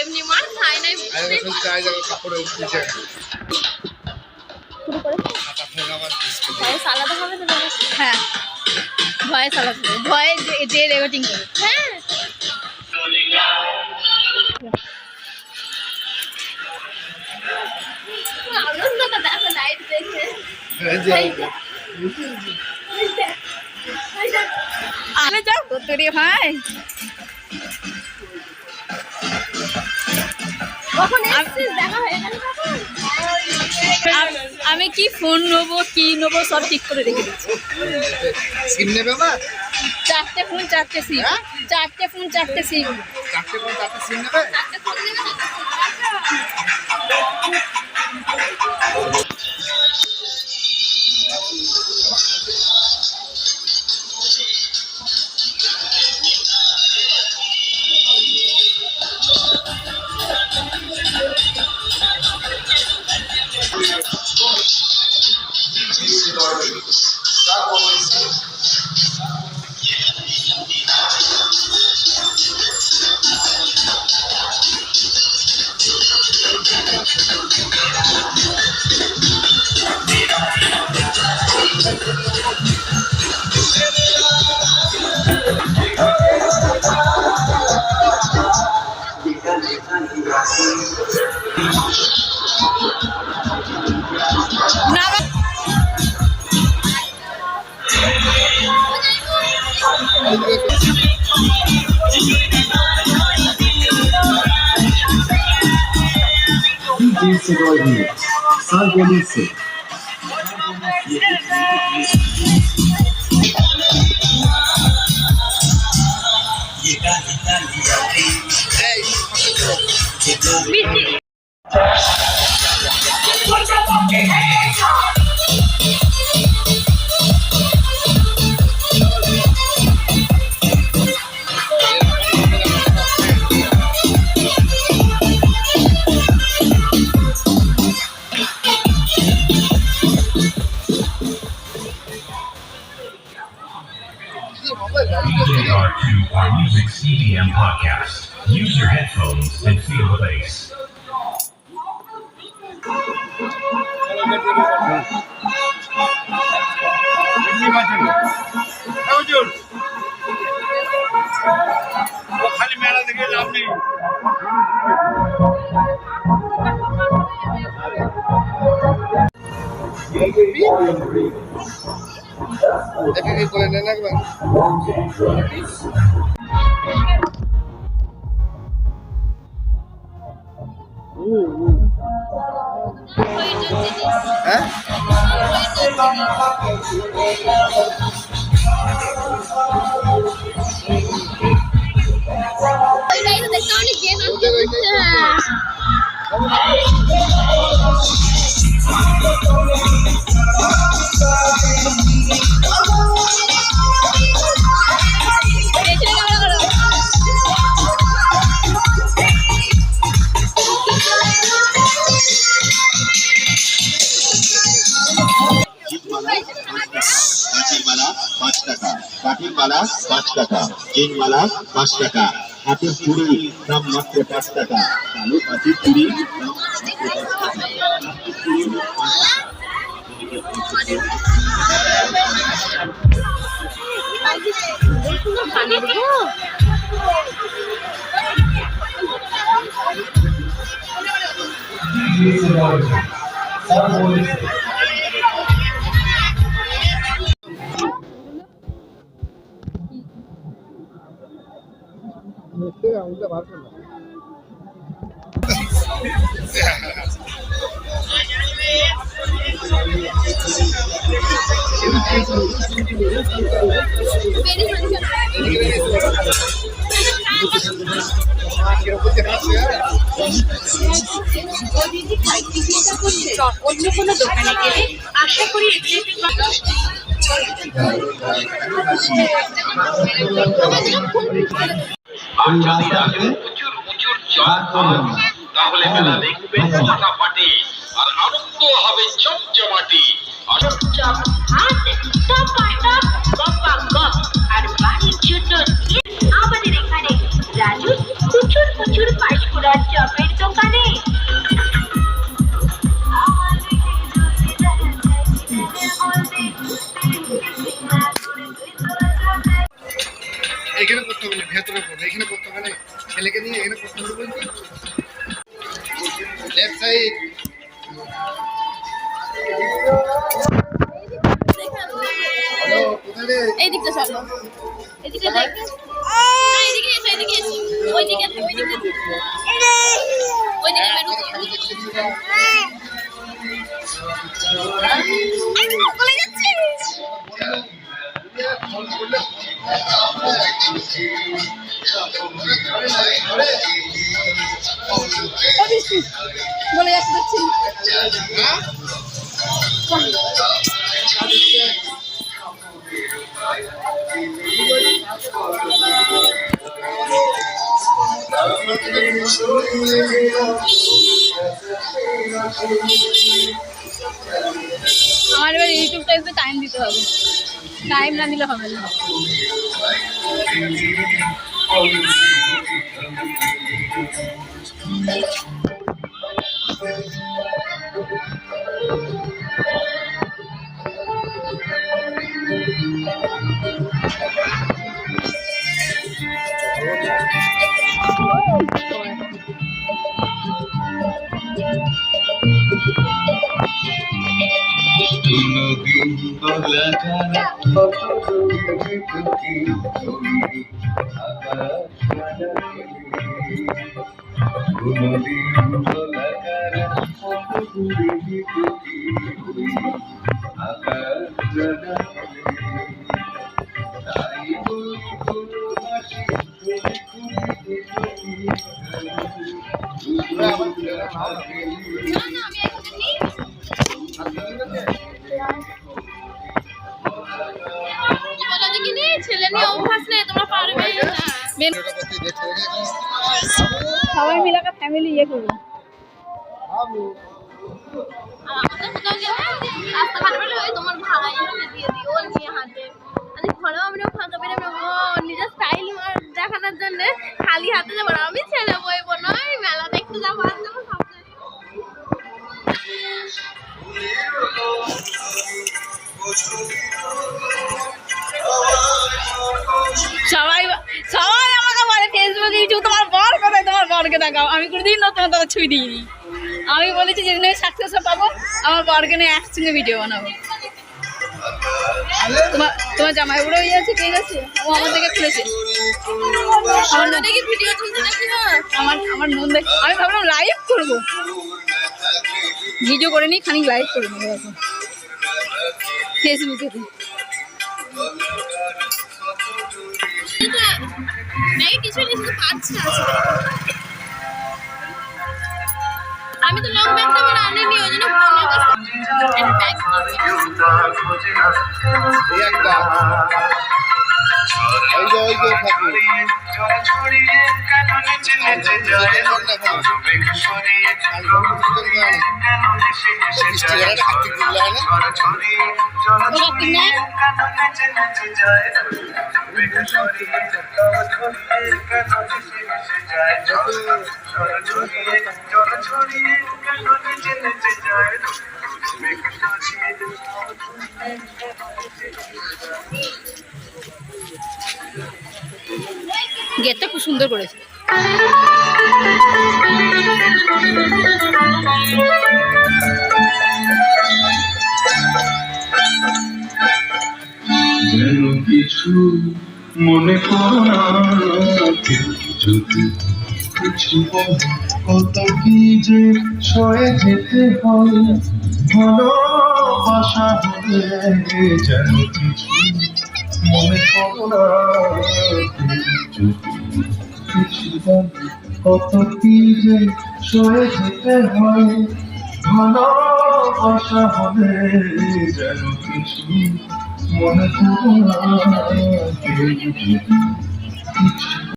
এমনি মার খায় নাই ভয়েস আলাদা হবে তো? হ্যাঁ ভয়েস আলাদা হবে, ভয়ে যে রেকর্ডিং করে। হ্যাঁ আনন্দটা দেখো লাইভ দেখে। আমি যাও তোরে ভাই আমি কি ফোন নেবো কি নেবো সব ঠিক করে রেখে দিচ্ছি। সিম নেবে মা? 4টে ফোন 4টে সিম, 4টে ফোন 4টে সিম, 4টে ফোন 4টে সিম নেবে? to our Music CDM podcast. Use your headphones and feel the bass. खाली मेला देखे लाभ नहीं। देखिए बोले ना एक बार हैं? কাঠির মালা 5 টাকা, চেন মালা 5 টাকা, হাতের চুড়ি দাম মাত্র 5 টাকা, কালো হাতের চুড়ি দাম उनका बात करना অন্য কোনো দোকানে গেলে আশা করি প্রচুর প্রচুর চাপ তাহলে মেলা দেখবে ফাটাফাটি আর আনন্দ হবে জমজমাটি। আর বাড়ির জন্য এখানে করতে হবে না, ভেতরে করবে, এখানে করতে হবে না, ছেলেকে নিয়ে এখানে করতে হবে বলছি। Left side. হ্যালো, কোথায় রে? এই দিকটা চলো, এদিকে দেখ, না এদিকে এসো, এদিকে এসো, ওইদিকে ওইদিকে ওইদিকে বেরো বলে যাচ্ছে। বলে যাচ্ছে আমার এবার ইউটিউবটা একটু টাইম দিতে হবে, টাইম না দিলে হবে না। ছেলে নিয়ে অভ্যাস নেই, তোমরা পারবে না। সবাই মিলে একটা ফ্যামিলি ইয়ে করবো। আমাদের কোথাও গেলে রাস্তা ঘাট বলে ওই তোমার ভাই দিয়ে দিই, ও নিয়ে হাঁটে। আমি ঘরেও আমরা ফাঁকা পেরে ও নিজের স্টাইল দেখানোর জন্য খালি হাতে যাবো, আমি ছেলে বইবো নয়, মেলা দেখতে যাবো, আর যাবো সব। সবাই সবাই আমাকে বলে ফেসবুকে ইউটিউব তোমার বর কোথায়, তোমার বরকে দেখাও। আমি কোনোদিন না তোমার দাদা ছুঁই দিইনি। আমি বলেছি যেদিন আমি সাকসেস পাবো আমার বরকে নিয়ে একসঙ্গে ভিডিও বানাবো। তোমার জামাই বুড়ো হয়ে আছে, ঠিক আছে, ও আমার থেকে খুলেছে। আমার দেখি ভিডিও তুলতে দেখি না, আমার মন দেখ। আমি ভাবলাম লাইভ করবো, ভিডিও করে নিই, খানিক লাইভ করে নেবো এখন ফেসবুকে। আমি তো লং ব্যাগটা আমার আনিনি, ওই জন্য ফোনের কাছে গেটটা খুব সুন্দর করেছে। যেন কিছু মনে করো না, যদি কিছু কত কি যে সয়ে যেতে হয়, ভালোবাসা হলে যেন কিছু মনে করো না, কিছু কত কি যে সয়ে যেতে হয়, ভালোবাসা হলে যেন কিছু মনে করো না, কিছু